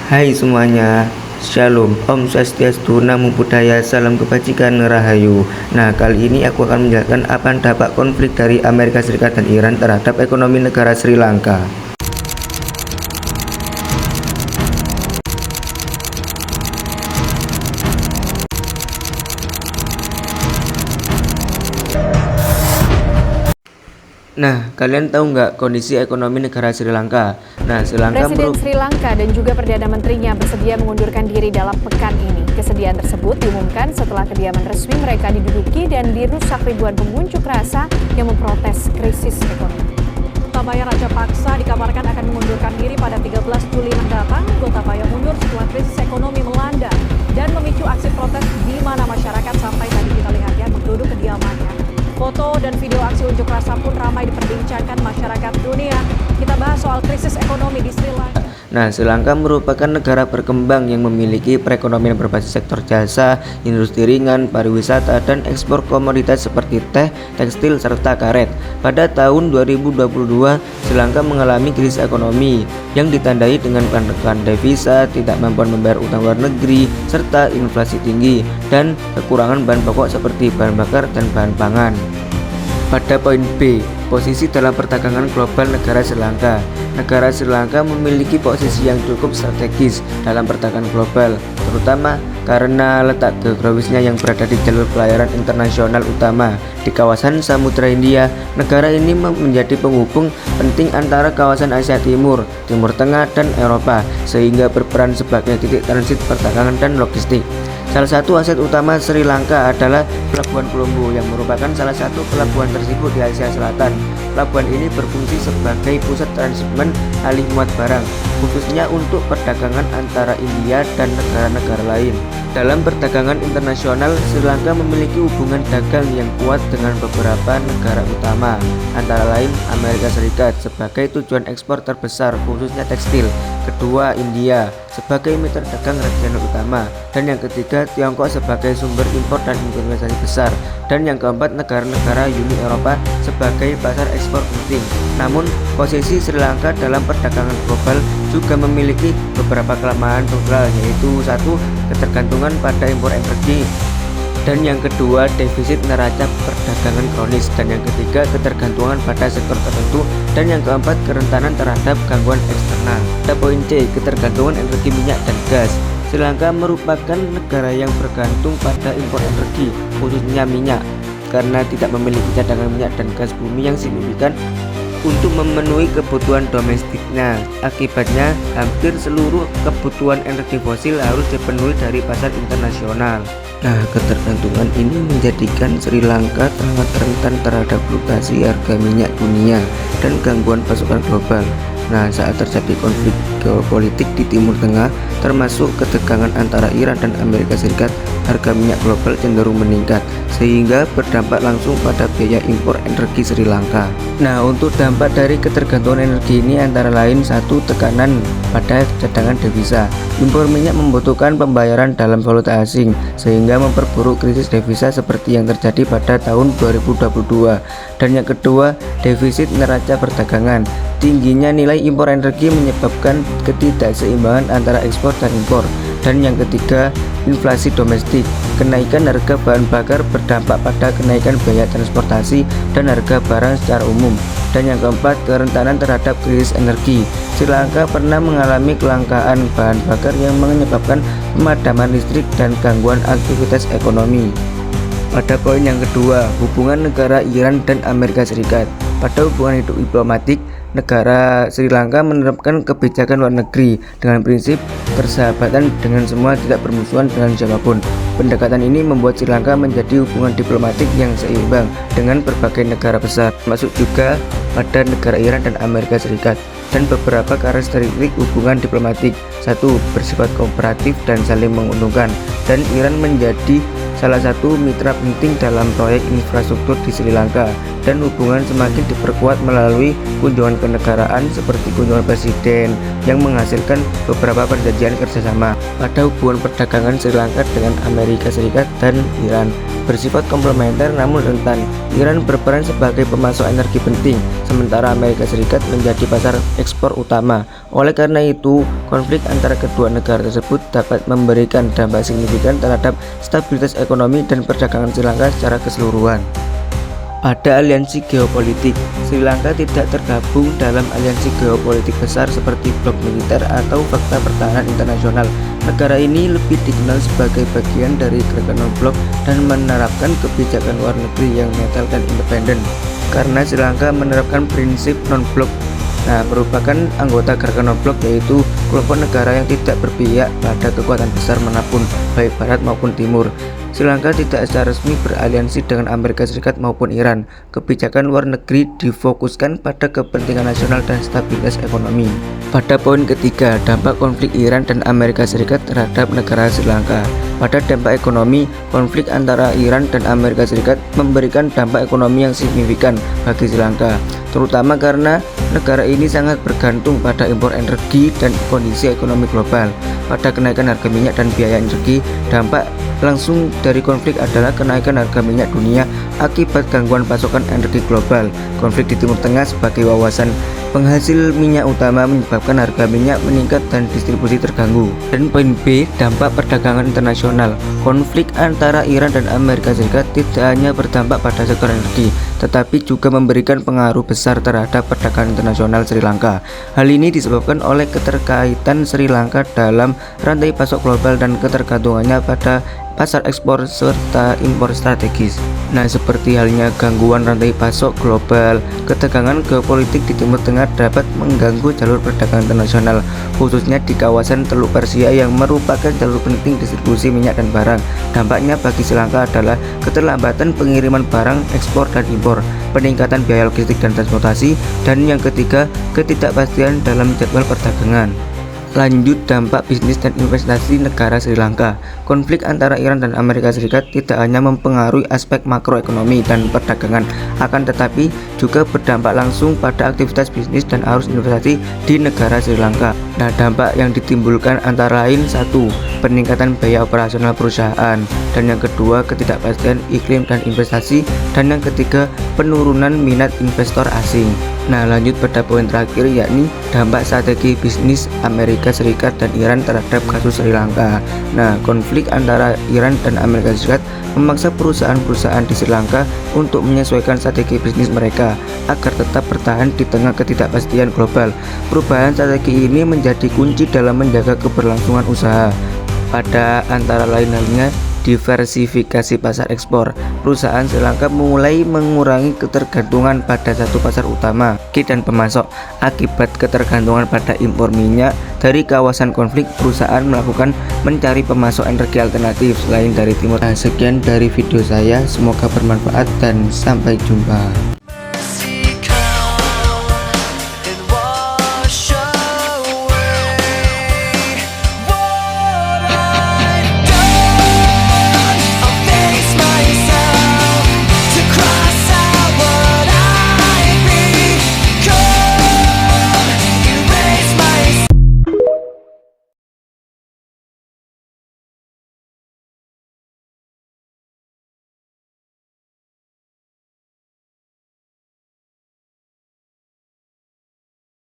Hai semuanya, Shalom, Om Swastiastu, Namo Buddhaya, Salam Kebajikan, Rahayu. Nah, kali ini aku akan menjelaskan apa dampak konflik dari Amerika Serikat dan Iran terhadap ekonomi negara Sri Lanka. Nah, kalian tahu nggak kondisi ekonomi negara Sri Lanka? Nah, Presiden Sri Lanka dan juga Perdana Menterinya bersedia mengundurkan diri dalam pekan ini. Kesediaan tersebut diumumkan setelah kediaman resmi mereka diduduki dan dirusak ribuan pengunjuk rasa yang memprotes krisis ekonomi. Gotabaya Rajapaksa dikabarkan akan mengundurkan diri pada 13 Juli mendatang. Gotabaya mundur setelah krisis ekonomi melanda dan memicu aksi protes di mana masyarakat sampai tadi kita lihat ya menggeruduk kediamannya. Foto dan video aksi unjuk rasa pun ramai diperbincangkan masyarakat dunia. Kita bahas soal krisis ekonomi di Sri Lanka. Nah, Sri Lanka merupakan negara berkembang yang memiliki perekonomian berbasis sektor jasa, industri ringan, pariwisata, dan ekspor komoditas seperti teh, tekstil, serta karet. Pada tahun 2022, Sri Lanka mengalami krisis ekonomi yang ditandai dengan penekanan devisa, tidak mampu membayar utang luar negeri, serta inflasi tinggi, dan kekurangan bahan pokok seperti bahan bakar dan bahan pangan. Pada poin B, posisi dalam perdagangan global negara Sri Lanka. Negara Sri Lanka memiliki posisi yang cukup strategis dalam perdagangan global, terutama karena letak geografisnya yang berada di jalur pelayaran internasional utama di kawasan Samudra Hindia. Negara ini menjadi penghubung penting antara kawasan Asia Timur, Timur Tengah, dan Eropa, sehingga berperan sebagai titik transit perdagangan dan logistik. Salah satu aset utama Sri Lanka adalah Pelabuhan Colombo yang merupakan salah satu pelabuhan tersibuk di Asia Selatan. Pelabuhan ini berfungsi sebagai pusat transhipment alih muat barang, khususnya untuk perdagangan antara India dan negara-negara lain. Dalam perdagangan internasional, Sri Lanka memiliki hubungan dagang yang kuat dengan beberapa negara utama, antara lain Amerika Serikat sebagai tujuan ekspor terbesar khususnya tekstil, kedua India sebagai mitra dagang regional utama, dan yang ketiga Tiongkok sebagai sumber impor dan investasi besar, dan yang keempat negara-negara Uni Eropa sebagai pasar ekspor penting. Namun, posisi Sri Lanka dalam perdagangan global juga memiliki beberapa kelemahan tunggal, yaitu satu, ketergantungan pada impor energi, dan yang kedua defisit neraca perdagangan kronis, dan yang ketiga ketergantungan pada sektor tertentu, dan yang keempat kerentanan terhadap gangguan eksternal. Pada poin C, ketergantungan energi minyak dan gas. Sri Lanka merupakan negara yang bergantung pada impor energi, khususnya minyak, karena tidak memiliki cadangan minyak dan gas bumi yang signifikan untuk memenuhi kebutuhan domestiknya. Akibatnya, hampir seluruh kebutuhan energi fosil harus dipenuhi dari pasar internasional. Nah, ketergantungan ini menjadikan Sri Lanka sangat rentan terhadap fluktuasi harga minyak dunia dan gangguan pasokan global. Nah, saat terjadi konflik geopolitik di Timur Tengah, termasuk ketegangan antara Iran dan Amerika Serikat, harga minyak global cenderung meningkat, sehingga berdampak langsung pada biaya impor energi Sri Lanka. Nah, untuk dampak dari ketergantungan energi ini antara lain satu, tekanan pada cadangan devisa. Impor minyak membutuhkan pembayaran dalam valuta asing, sehingga memperburuk krisis devisa seperti yang terjadi pada tahun 2022. Dan yang kedua, defisit neraca perdagangan. Tingginya nilai impor energi menyebabkan ketidakseimbangan antara ekspor dan impor. Dan yang ketiga, inflasi domestik. Kenaikan harga bahan bakar berdampak pada kenaikan biaya transportasi dan harga barang secara umum. Dan yang keempat, kerentanan terhadap krisis energi. Sri Lanka pernah mengalami kelangkaan bahan bakar yang menyebabkan pemadaman listrik dan gangguan aktivitas ekonomi. Pada poin yang kedua, hubungan negara Iran dan Amerika Serikat. Pada hubungan diplomatik, negara Sri Lanka menerapkan kebijakan luar negeri dengan prinsip persahabatan dengan semua, tidak bermusuhan dengan siapapun. Pendekatan ini membuat Sri Lanka menjadi hubungan diplomatik yang seimbang dengan berbagai negara besar, termasuk juga pada negara Iran dan Amerika Serikat. Dan beberapa karakteristik hubungan diplomatik: satu, bersifat kooperatif dan saling menguntungkan, dan Iran menjadi salah satu mitra penting dalam proyek infrastruktur di Sri Lanka, dan hubungan semakin diperkuat melalui kunjungan kenegaraan seperti kunjungan presiden yang menghasilkan beberapa perjanjian kerjasama. Pada hubungan perdagangan Sri Lanka dengan Amerika Amerika Serikat dan Iran. Bersifat komplementer namun rentan, Iran berperan sebagai pemasok energi penting, sementara Amerika Serikat menjadi pasar ekspor utama. Oleh karena itu, konflik antara kedua negara tersebut dapat memberikan dampak signifikan terhadap stabilitas ekonomi dan perdagangan Sri Lanka secara keseluruhan. Pada aliansi geopolitik, Sri Lanka tidak tergabung dalam aliansi geopolitik besar seperti blok militer atau fakta pertahanan internasional. Negara ini lebih dikenal sebagai bagian dari gerakan non-blok dan menerapkan kebijakan luar negeri yang netral dan independen. Karena Sri Lanka menerapkan prinsip non-blok, merupakan anggota gerakan non-blok, yaitu kelompok negara yang tidak berpihak pada kekuatan besar manapun, baik barat maupun timur. Sri Lanka tidak secara resmi beraliansi dengan Amerika Serikat maupun Iran. Kebijakan luar negeri difokuskan pada kepentingan nasional dan stabilitas ekonomi. Pada poin ketiga, dampak konflik Iran dan Amerika Serikat terhadap negara Sri Lanka. Pada dampak ekonomi, konflik antara Iran dan Amerika Serikat memberikan dampak ekonomi yang signifikan bagi Sri Lanka, terutama karena negara ini sangat bergantung pada impor energi dan kondisi ekonomi global. Pada kenaikan harga minyak dan biaya energi, dampak langsung dari konflik adalah kenaikan harga minyak dunia akibat gangguan pasokan energi global. Konflik di Timur Tengah sebagai kawasan penghasil minyak utama menyebabkan harga minyak meningkat dan distribusi terganggu. Dan poin B, dampak perdagangan internasional. Konflik antara Iran dan Amerika Serikat tidak hanya berdampak pada sektor energi, tetapi juga memberikan pengaruh besar terhadap perdagangan internasional Sri Lanka. Hal ini disebabkan oleh keterkaitan Sri Lanka dalam rantai pasok global dan ketergantungannya pada pasar ekspor serta impor strategis. Seperti halnya gangguan rantai pasok global, ketegangan geopolitik di Timur Tengah dapat mengganggu jalur perdagangan internasional, khususnya di kawasan Teluk Persia yang merupakan jalur penting distribusi minyak dan barang. Dampaknya bagi Sri Lanka adalah keterlambatan pengiriman barang ekspor dan impor, peningkatan biaya logistik dan transportasi, dan yang ketiga, ketidakpastian dalam jadwal perdagangan. Lanjut, dampak bisnis dan investasi negara Sri Lanka. Konflik antara Iran dan Amerika Serikat tidak hanya mempengaruhi aspek makroekonomi dan perdagangan, akan tetapi juga berdampak langsung pada aktivitas bisnis dan arus investasi di negara Sri Lanka. Dampak yang ditimbulkan antara lain: 1. Peningkatan biaya operasional perusahaan, dan yang kedua, ketidakpastian iklim dan investasi, dan yang ketiga, penurunan minat investor asing. Lanjut pada poin terakhir, yakni dampak strategi bisnis Amerika Serikat dan Iran terhadap kasus Sri Lanka. Konflik antara Iran dan Amerika Serikat memaksa perusahaan-perusahaan di Sri Lanka untuk menyesuaikan strategi bisnis mereka agar tetap bertahan di tengah ketidakpastian global. Perubahan strategi ini menjadi kunci dalam menjaga keberlangsungan usaha. Pada antara lain halnya diversifikasi pasar ekspor. Perusahaan Sri Lanka mulai mengurangi ketergantungan pada satu pasar utama, dan pemasok. Akibat ketergantungan pada impor minyak dari kawasan konflik, perusahaan melakukan mencari pemasok energi alternatif selain dari timur. Sekian dari video saya, semoga bermanfaat dan sampai jumpa.